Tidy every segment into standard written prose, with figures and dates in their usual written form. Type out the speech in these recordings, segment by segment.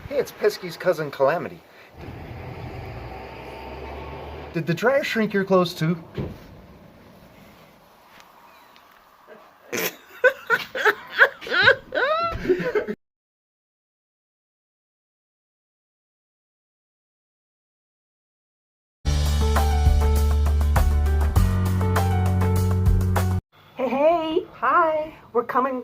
Hey, it's Pesky's cousin Calamity. Did the dryer shrink your clothes too? Hey, Hi, we're coming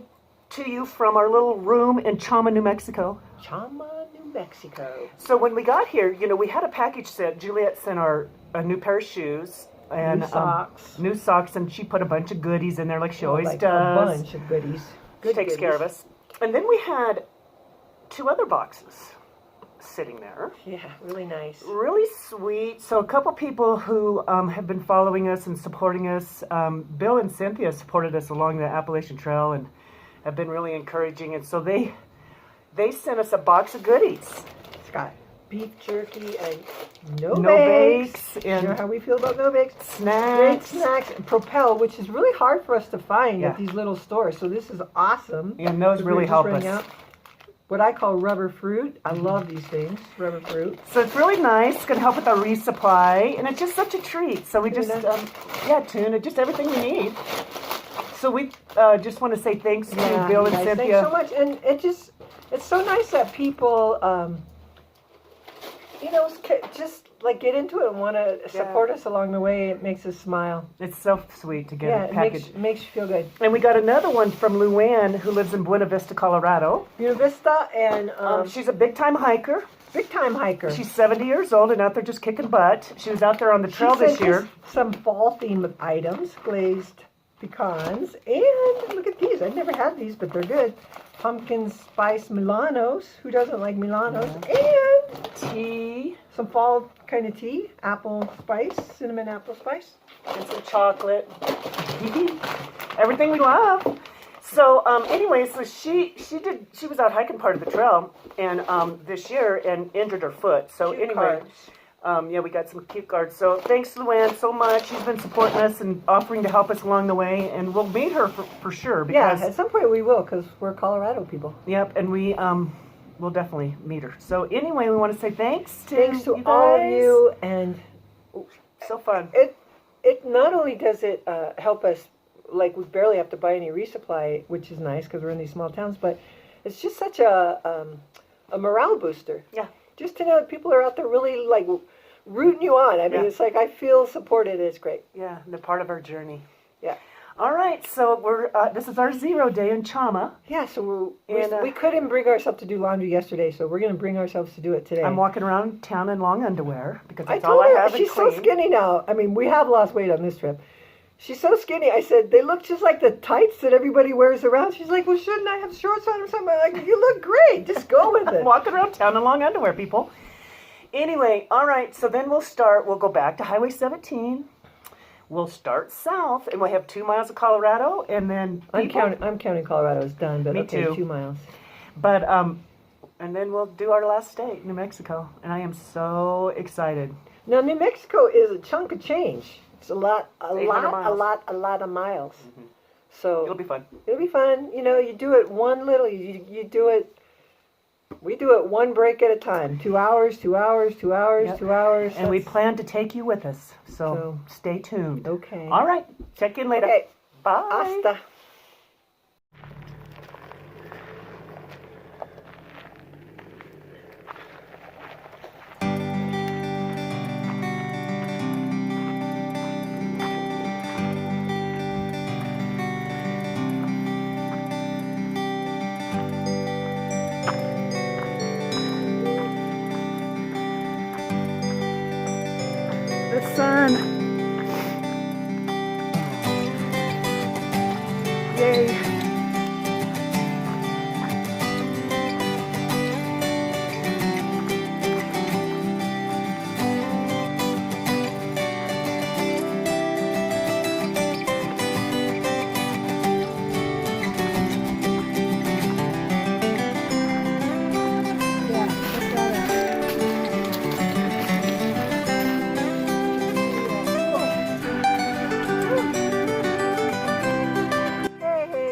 to you from our little room in Chama, New Mexico. Chama, New Mexico. So when we got here, we had a package sent. Juliet sent a new pair of shoes and New socks. new socks, and she put a bunch of goodies in there, like she always Like does. a bunch of goodies. She takes care of us. And then we had 2 other boxes sitting there. Yeah, really nice. Really sweet. So a couple people who have been following us and supporting us, Bill and Cynthia supported us along the Appalachian Trail and have been really encouraging. And so they sent us a box of goodies. It's got beef jerky and no bakes bakes. and you know how we feel about no bakes? snacks. Great snacks and Propel, which is really hard for us to find Yeah. at these little stores. So this is awesome. And those We're really just help running us. out. What I call rubber fruit. I love these things, rubber fruit. So it's really nice. It's going to help with our resupply. And it's just such a treat. So we just, tuna, just everything we need. So we just want to say thanks to Bill and guys, Cynthia. Thanks so much. And it's so nice that people, just like get into it and want to support us along the way. It makes us smile. It's so sweet to get a package. It makes you feel good. And we got another one from Luann, who lives in Buena Vista, Colorado. Buena Vista, and She's a big-time hiker. big time hiker. She's 70 years old and out there just kicking butt. She was out there on the trail this year. Some fall themed items, glazed pecans, and look at these. I've never had these, but they're good. Pumpkin spice Milanos. Who doesn't like Milanos? And Tea. some fall kind of tea, apple spice, cinnamon apple spice. And some chocolate. Everything we love. So anyway, so she was out hiking part of the trail and this year and injured her foot. So Cute anyway, we got some cute cards. So thanks, Luann, so much. She's been supporting us and offering to help us along the way, and we'll meet her for sure. Because, at some point we will, because we're Colorado people. Yep, and we'll definitely meet her. So anyway, we want to say thanks to you all of guys. you, and So fun. It not only does it help us, like we barely have to buy any resupply, which is nice because we're in these small towns, but it's just such a morale booster. Yeah. Just to know that people are out there really like rooting you on. I mean, it's like I feel supported. It's great. Yeah, they're part of our journey. Yeah. All right, so we're this is our 0 day in Chama. Yeah, so we couldn't bring ourselves to do laundry yesterday, so we're going to bring ourselves to do it today. I'm walking around town in long underwear because that's I all told I her, have and she's clean. so skinny now. I mean, we have lost weight on this trip. She's so skinny. I said, they look just like the tights that everybody wears around. She's like, well, shouldn't I have shorts on or something? I'm like, you look great. Just go with it. Walking around town in long underwear, people. Anyway, all right, so then we'll go back to Highway 17. We'll start south, and we'll have 2 miles of Colorado, and then I'm counting Colorado's done, but Me okay, too. 2 miles. But and then we'll do our last state, New Mexico, and I am so excited. Now, New Mexico is a chunk of change. It's a lot of miles. Mm-hmm. So It'll be fun. It'll be fun. You know, you do it you do it. We do it one break at a time. 2 hours, 2 hours, 2 hours, Yep. 2 hours. And we plan to take you with us, so stay tuned. Okay. All right, check in later. Okay. Bye. Hasta. The sun. Yay.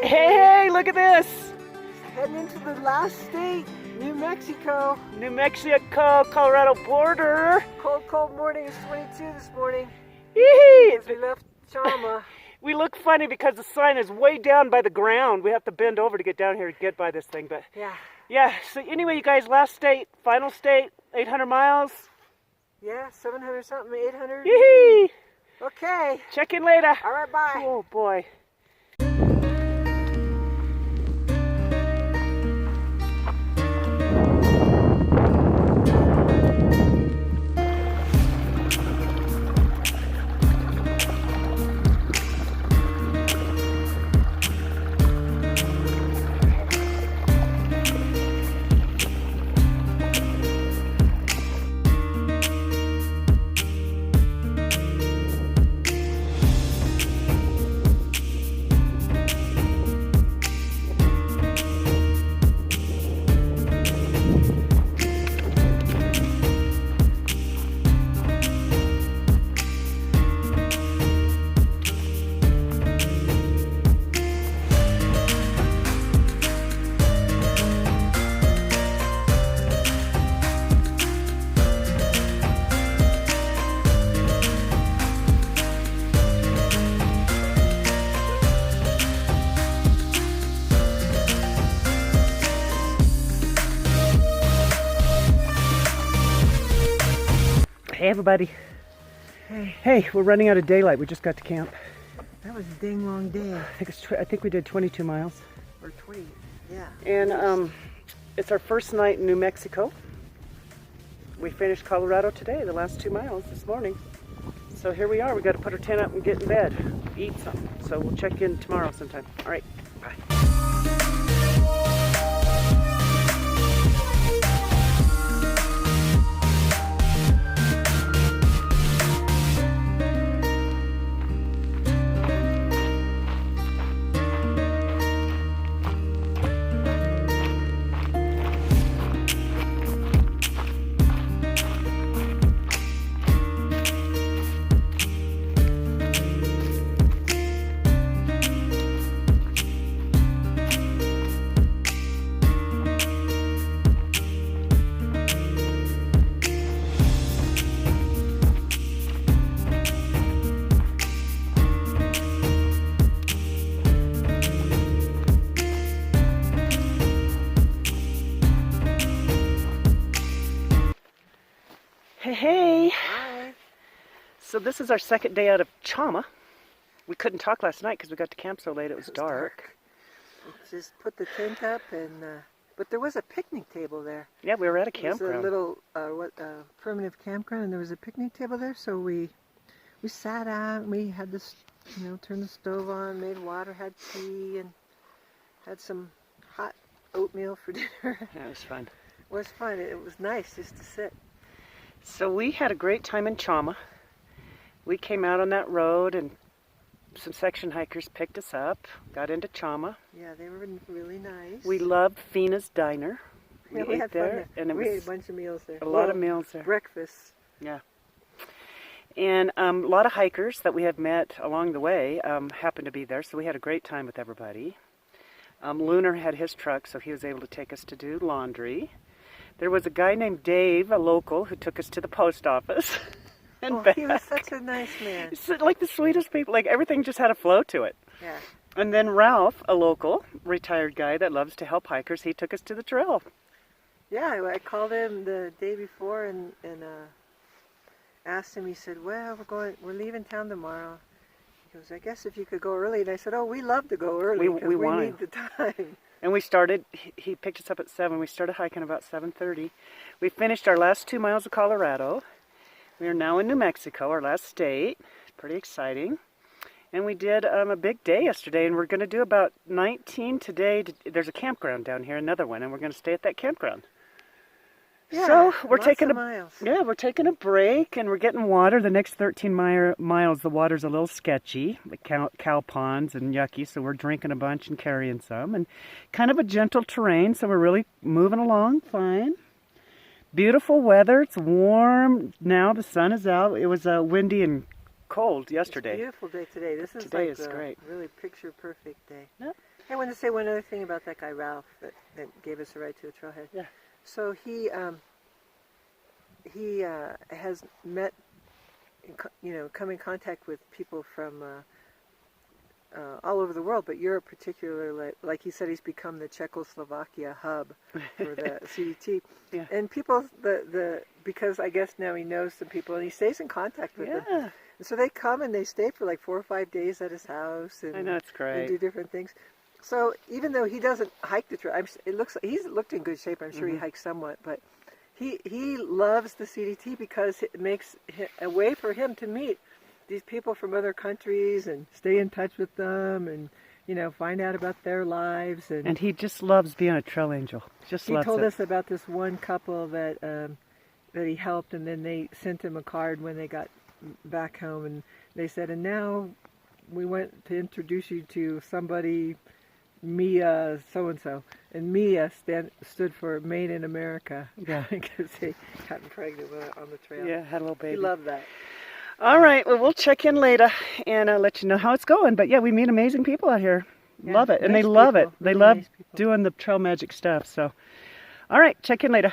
Hey, look at this. Heading into the last state. New Mexico. New Mexico, Colorado border. Cold, cold morning. It's 22 this morning. Yee! As we left Chama. We look funny because the sign is way down by the ground. We have to bend over to get down here to get by this thing. But Yeah. so anyway, you guys, last state, final state, 800 miles. Yeah, 700 something, 800. Yee! Okay. Check in later. All right, bye. Oh boy. Hey everybody. Hey, we're running out of daylight. We just got to camp. That was a dang long day. I think we did 22 miles. Or 20, yeah. And it's our first night in New Mexico. We finished Colorado today, the last 2 miles this morning. So here we are. We got to put our tent up and get in bed, eat something. So we'll check in tomorrow sometime. All right, bye. Hey. Hi. So this is our second day out of Chama. We couldn't talk last night because we got to camp so late it was dark. Just put the tent up and, but there was a picnic table there. Yeah, we were at a It was a campground. little, primitive campground, and there was a picnic table there, so we sat out, and we had this, turned the stove on, made water, had tea, and had some hot oatmeal for dinner. Yeah, it was fun. It was fun. It was nice just to sit. So we had a great time in Chama. We came out on that road and some section hikers picked us up, got into Chama. Yeah, they were really nice. We loved Fina's Diner. We Yeah, we ate had there, fun there. and it We ate was a bunch of meals there. a lot of meals there. Breakfast. Yeah. And a lot of hikers that we have met along the way happened to be there, so we had a great time with everybody. Lunar had his truck, so he was able to take us to do laundry. There was a guy named Dave, a local, who took us to the post office and back. He was such a nice man. He's like the sweetest people. Like everything just had a flow to it. Yeah. And then Ralph, a local, retired guy that loves to help hikers, he took us to the trail. Yeah, I called him the day before and asked him. He said, "Well, we're leaving town tomorrow." He goes, "I guess if you could go early." And I said, "Oh, we love to go early because we want need the time." And we started, he picked us up at 7. We started hiking about 7:30. We finished our last 2 miles of Colorado. We are now in New Mexico, our last state. Pretty exciting. And we did a big day yesterday, and we're going to do about 19 today. There's a campground down here, another one, and we're going to stay at that campground. Yeah, So we're lots taking of miles. we're taking a break, and we're getting water. The next 13 miles, the water's a little sketchy, like cow ponds and yucky. So we're drinking a bunch and carrying some, and kind of a gentle terrain. So we're really moving along fine. Beautiful weather. It's warm now. The sun is out. It was windy and cold yesterday. It's a beautiful day today. This is Today like is great. Really picture perfect day. Yep. I want to say one other thing about that guy Ralph that gave us a ride to the trailhead. Yeah. So he has met, come in contact with people from all over the world, but Europe particularly. Like he said, he's become the Czechoslovakia hub for the CDT. Yeah. And people, because I guess now he knows some people, and he stays in contact with them. Yeah. And so they come and they stay for like 4 or 5 days at his house, and I know, it's great. and do different things. So even though he doesn't hike the trail, it looks like he's looked in good shape. I'm sure he hikes somewhat, but he loves the CDT because it makes a way for him to meet these people from other countries and stay in touch with them, and find out about their lives. And he just loves being a trail angel. Just he loves told it. us about this one couple that he helped, and then they sent him a card when they got back home, and they said, and now we want to introduce you to somebody, Mia so-and-so. And Mia stood for Made in America. Yeah. Because they got pregnant on the trail. Yeah, had a little baby. He loved that. All right, well, we'll check in later and let you know how it's going. But yeah, we meet amazing people out here. Yeah, Love it. And nice they love people, it. They really love nice people. doing the trail magic stuff. So, all right, check in later.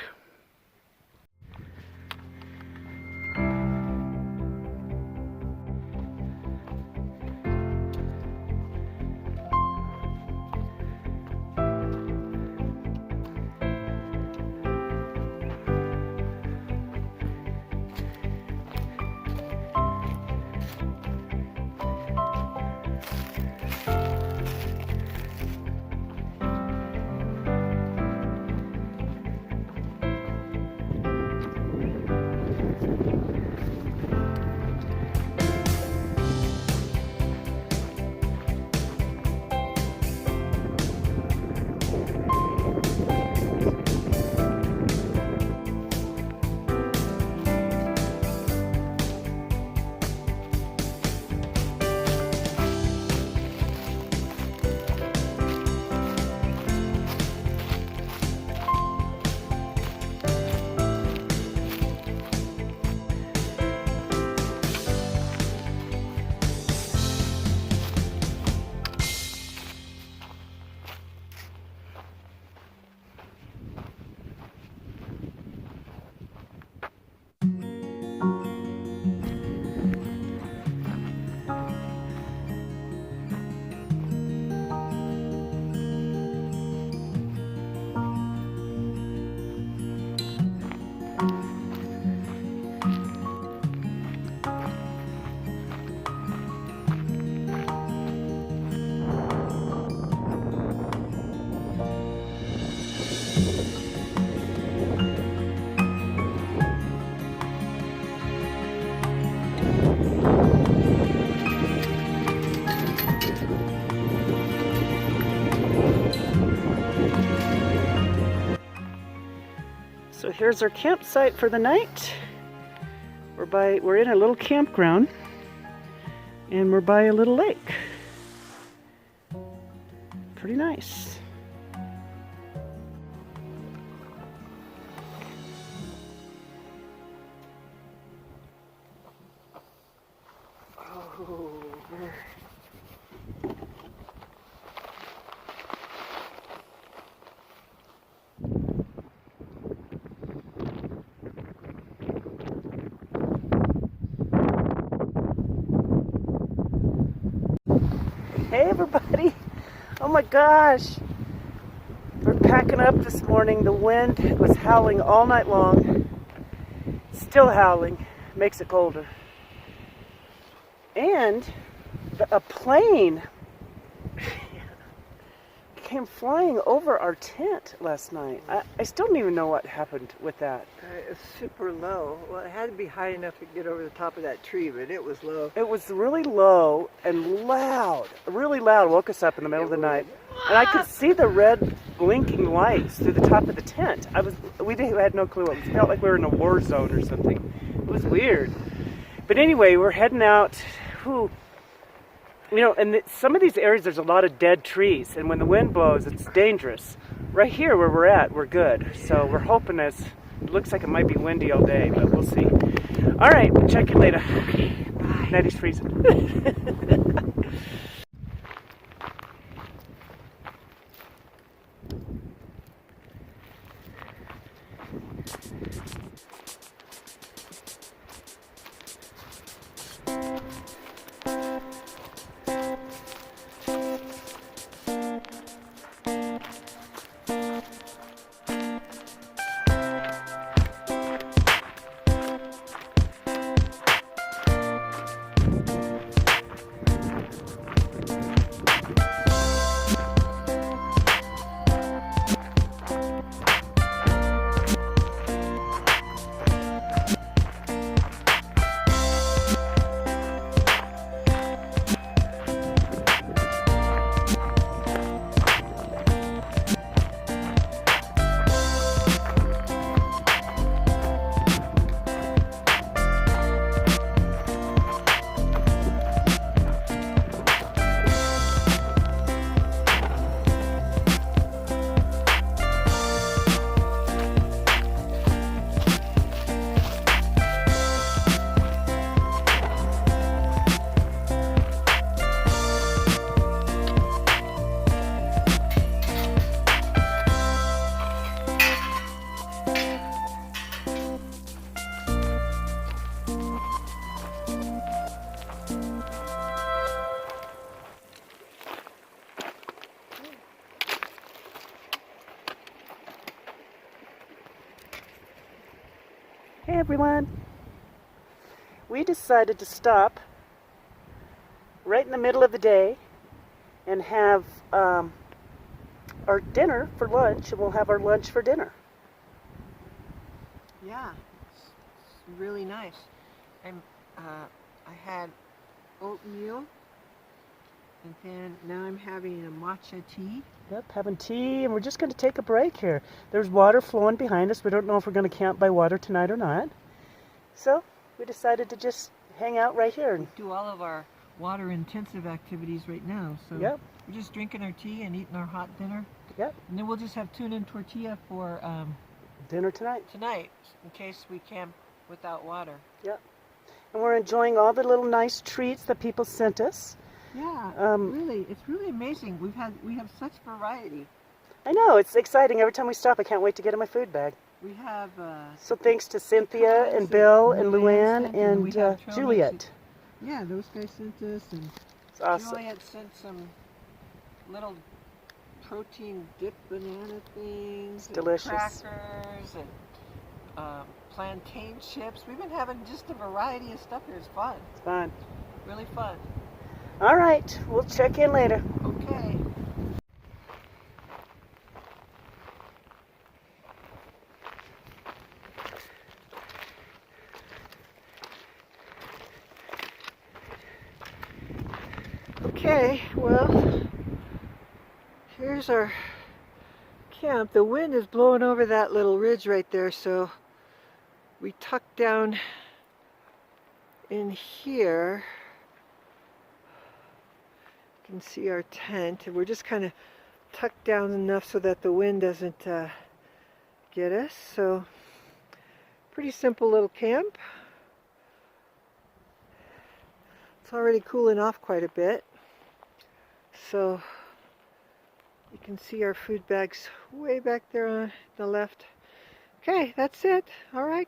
So here's our campsite for the night. We're in a little campground, and we're by a little lake. Pretty nice. Hey everybody! Oh my gosh! We're packing up this morning. The wind was howling all night long. Still howling. Makes it colder. And a plane came flying over our tent last night. I still don't even know what happened with that. It's super low. Well, it had to be high enough to get over the top of that tree, but it was low. It was really low and loud, really loud. Woke us up in the middle of the night, and I could see the red blinking lights through the top of the tent. We had no clue. It felt like we were in a war zone or something. It was weird. But anyway, we're heading out. And some of these areas, there's a lot of dead trees, and when the wind blows, it's dangerous. Right here where we're at, we're good. So we're hoping it looks like it might be windy all day, but we'll see. All right, we'll check in later. Bye. Nettie's freezing. everyone. We decided to stop right in the middle of the day and have our dinner for lunch, and we'll have our lunch for dinner. Yeah, it's really nice. I had oatmeal, and then now I'm having a matcha tea. Yep, having tea, and we're just going to take a break here. There's water flowing behind us. We don't know if we're going to camp by water tonight or not. So we decided to just hang out right here. We do all of our water-intensive activities right now, so Yep. we're just drinking our tea and eating our hot dinner. Yep. And then we'll just have tuna and tortilla for Dinner tonight. in case we camp without water. Yep. And we're enjoying all the little nice treats that people sent us. Yeah, really, it's really amazing. We have such variety. I know, it's exciting. Every time we stop, I can't wait to get in my food bag. We have So thanks to Cynthia and Bill and Luann Luann and we have and Chama. Juliet. Yeah, those guys sent us, and It's awesome. Juliet sent some little protein dip banana things, and delicious. crackers, and plantain chips. We've been having just a variety of stuff here. It's fun, It's fun. really fun. All right, we'll check in later. Okay. Okay, well, here's our camp. The wind is blowing over that little ridge right there, so we tucked down in here. You can see our tent, and we're just kind of tucked down enough so that the wind doesn't get us. So, pretty simple little camp. It's already cooling off quite a bit. So you can see our food bags way back there on the left. Okay, that's it. All right.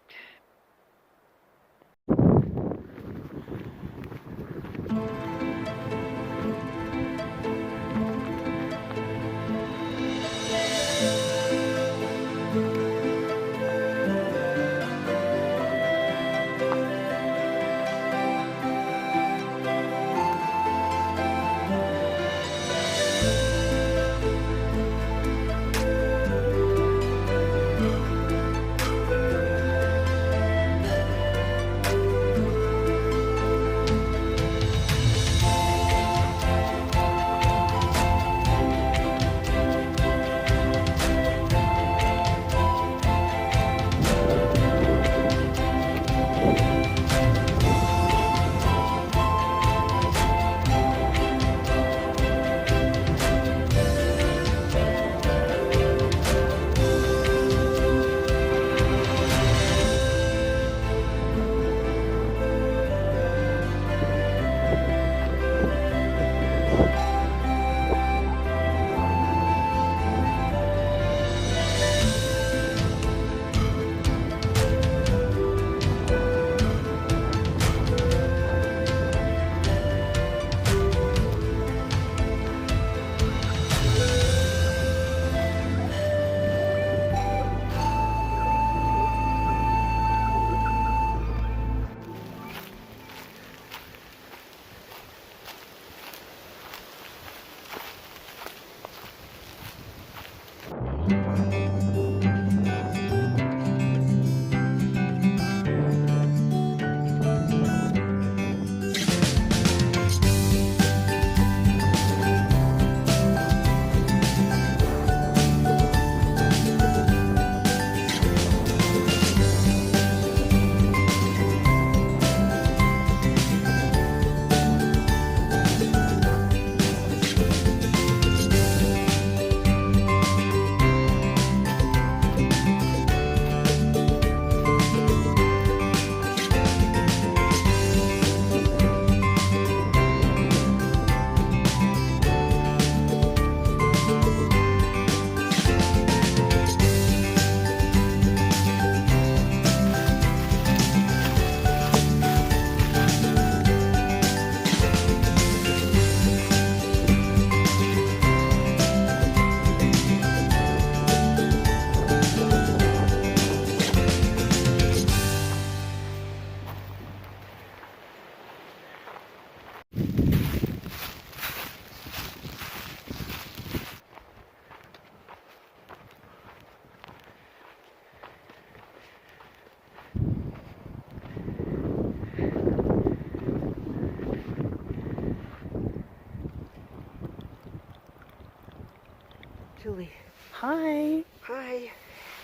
Hi. Hi.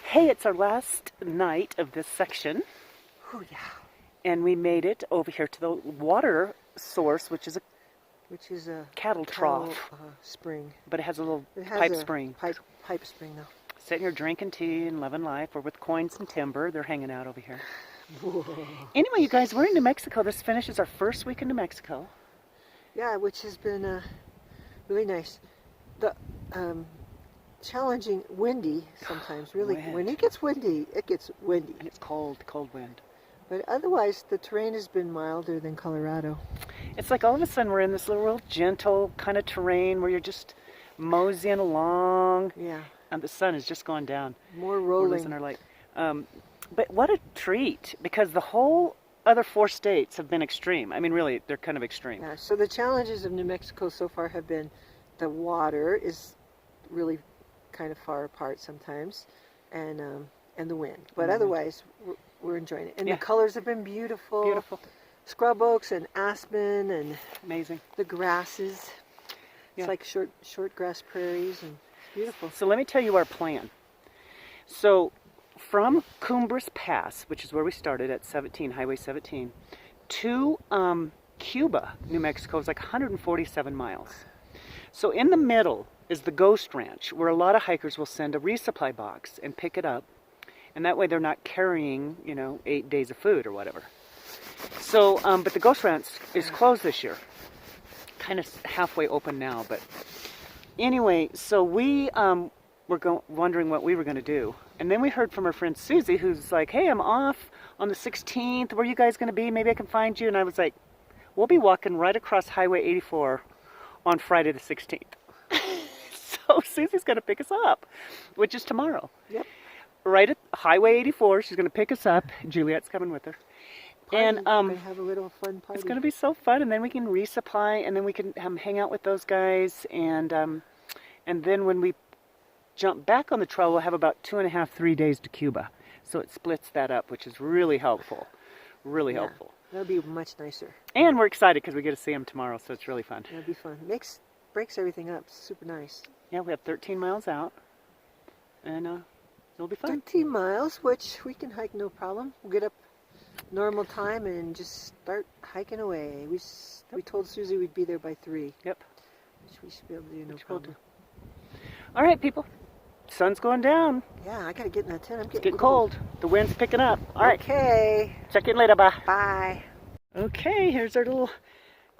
Hey, it's our last night of this section, Oh yeah. and we made it over here to the water source, which is a cattle trough, spring. but it has a little It has pipe a spring. pipe spring though. Sitting here drinking tea and loving life. We're with Coins and Timber. They're hanging out over here. Whoa. Anyway, you guys, we're in New Mexico. This finishes our first week in New Mexico. Yeah, which has been really nice. The challenging, windy sometimes. Really, Wind. when it gets windy, it gets windy. And it's cold, cold wind. But otherwise, the terrain has been milder than Colorado. It's like all of a sudden we're in this little real gentle kind of terrain where you're just moseying along. Yeah. And the sun is just going down. More We're losing rolling. our light. But what a treat, because the whole other 4 states have been extreme. I mean, really, they're kind of extreme. Yeah. So the challenges of New Mexico so far have been the water is really kind of far apart sometimes, and the wind. But otherwise, we're enjoying it. And Yeah. the colors have been beautiful. Beautiful. Scrub oaks and aspen and Amazing. the grasses. Yeah. It's like short grass prairies, and it's beautiful. So let me tell you our plan. So from Cumbres Pass, which is where we started at 17, Highway 17, to Cuba, New Mexico, is like 147 miles. So in the middle is the Ghost Ranch, where a lot of hikers will send a resupply box and pick it up. And that way they're not carrying, 8 days of food or whatever. So, but the Ghost Ranch is closed this year. Kind of halfway open now, but anyway, so we were wondering what we were going to do. And then we heard from our friend Susie, who's like, hey, I'm off on the 16th. Where are you guys going to be? Maybe I can find you. And I was like, we'll be walking right across Highway 84 on Friday the 16th. So Susie's going to pick us up, which is tomorrow. Yep. Right at Highway 84, she's going to pick us up. Juliet's coming with her. Party. And We're gonna have a little fun party. it's going to be so fun, and then we can resupply, and then we can hang out with those guys, and then when we jump back on the trail, we'll have about 2.5, 3 days to Cuba. So it splits that up, which is really helpful, really helpful. That'll be much nicer. And we're excited because we get to see them tomorrow, so it's really fun. That'll be fun. Breaks everything up. Super nice. Yeah, we have 13 miles out, and it'll be fun. 13 miles, which we can hike no problem. We'll get up normal time and just start hiking away. We told Susie we'd be there by 3. Yep. Which we should be able to do no Which we'll problem. All right, people. Sun's going down. Yeah, I gotta get in that tent. I'm It's getting cold. The wind's picking up. All right. Okay. Check in later. Bye. Bye. Okay, here's our little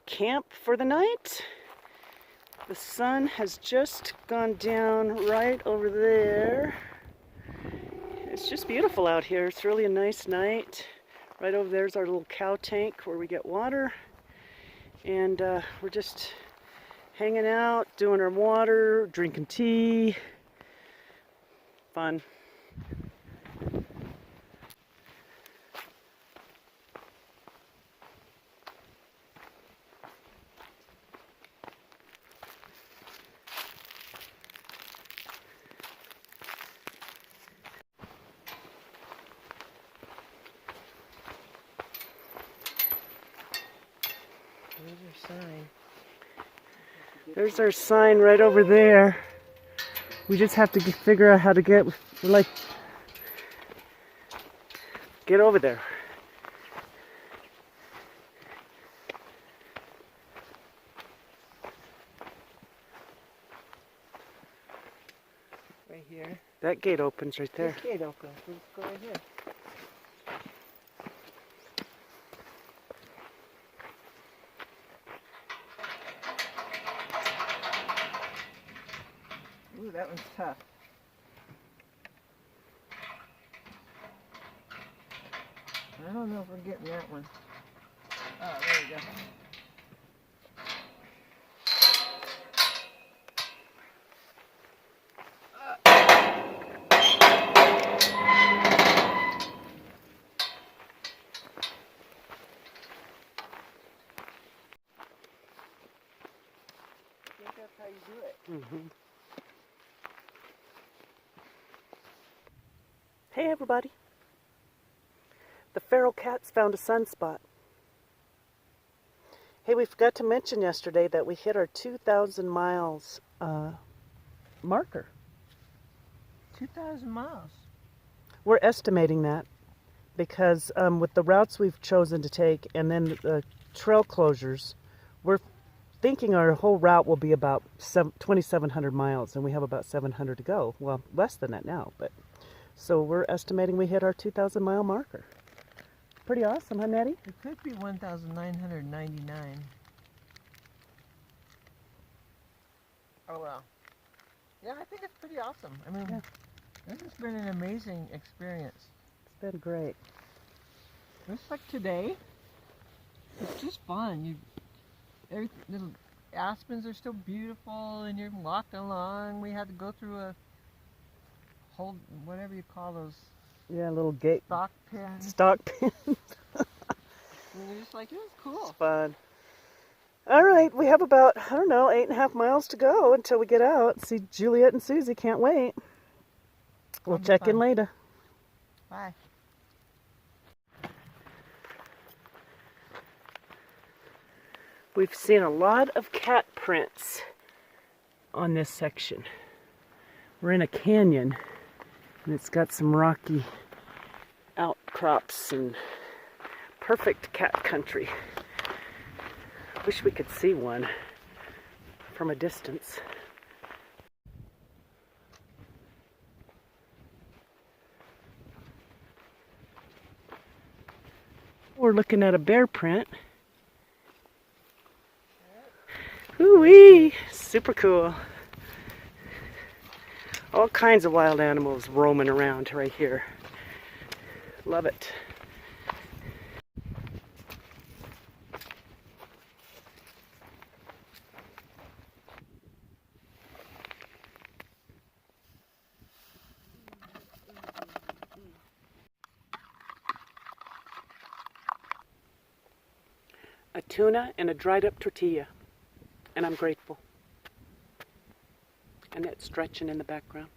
camp for the night. The sun has just gone down right over there. It's just beautiful out here. It's really a nice night. Right over there's our little cow tank where we get water. And we're just hanging out, doing our water, drinking tea. Fun. There's your sign. There's our sign right over there. We just have to figure out how to get over there. Right here. That gate opens right there. This gate opens. Let's go right here. Ooh, that one's tough. I don't know if we're getting that one. Oh, there you go. I think that's how you do it. Mm-hmm. Hey everybody. The feral cats found a sunspot. Hey, we forgot to mention yesterday that we hit our 2,000 miles marker. 2,000 miles. We're estimating that because with the routes we've chosen to take and then the trail closures, we're thinking our whole route will be about 2,700 miles, and we have about 700 to go. Well, less than that now, but so we're estimating we hit our 2,000 mile marker. Pretty awesome, huh, Nettie? It could be 1,999. Oh well. Yeah, I think it's pretty awesome. I mean, Yeah. This has been an amazing experience. It's been great. Just like today, it's just fun. Every little aspens are still beautiful, and you're walking along. We had to go through a whole, whatever you call those, Yeah, a little gate. stock pins. Stock pin. And you're just like, it was cool. It's fun. All right, we have about, I don't know, 8.5 miles to go until we get out. See Juliet and Susie, can't wait. We'll That'll be check in fun. later. Bye. We've seen a lot of cat prints on this section. We're in a canyon, and it's got some rocky outcrops and perfect cat country. Wish we could see one from a distance. We're looking at a bear print. Ooh-wee! Super cool. All kinds of wild animals roaming around right here. Love it. A tuna and a dried up tortilla. And I'm grateful. And it's stretching in the background.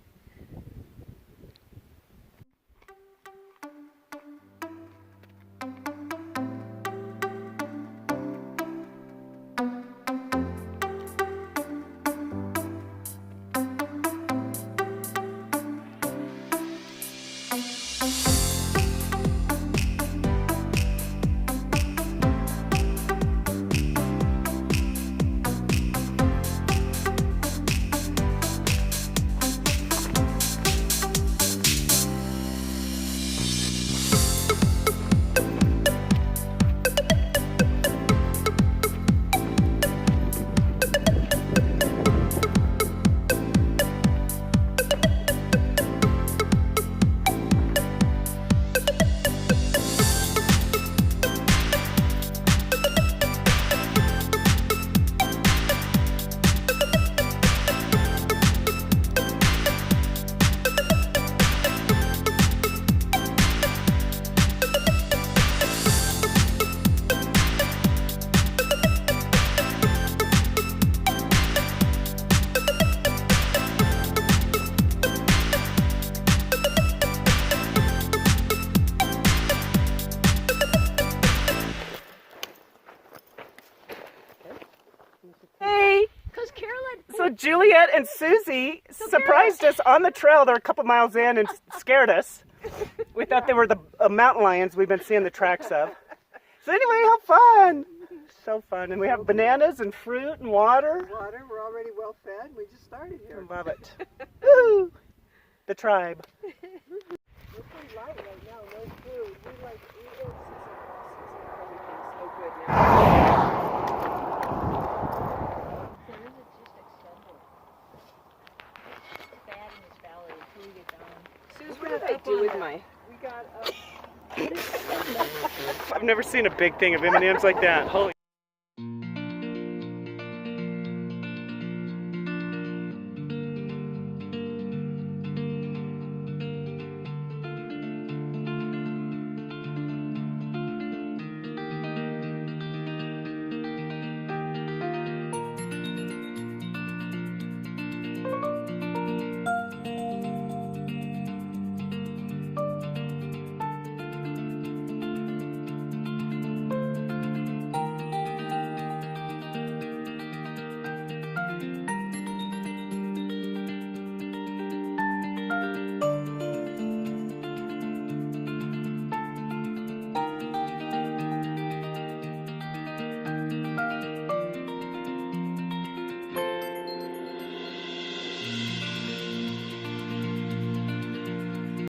So Juliet and Susie surprised us on the trail. They're a couple miles in and scared us. We thought they were the mountain lions we've been seeing the tracks of. So anyway, how fun! So fun. And we have bananas and fruit and water. Water, we're already well fed. We just started here. Love it. Woo! The tribe. We're pretty light right now, no food. We like eat it. Everything's so good now. What did I do with my... We got I've never seen a big thing of M&Ms like that. Holy